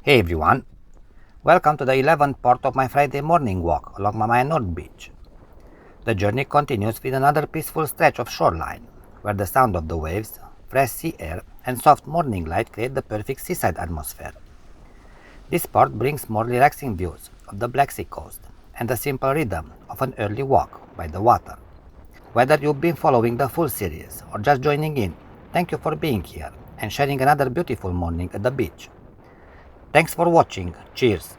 Hey everyone, welcome to the 11th part of my Friday morning walk along Mamaia Nord beach. The journey continues with another peaceful stretch of shoreline, where the sound of the waves, fresh sea air, and soft morning light create the perfect seaside atmosphere. This part brings more relaxing views of the Black Sea coast and the simple rhythm of an early walk by the water. Whether you've been following the full series or just joining in, thank you for being here and sharing another beautiful morning at the beach. Thanks for watching. Cheers!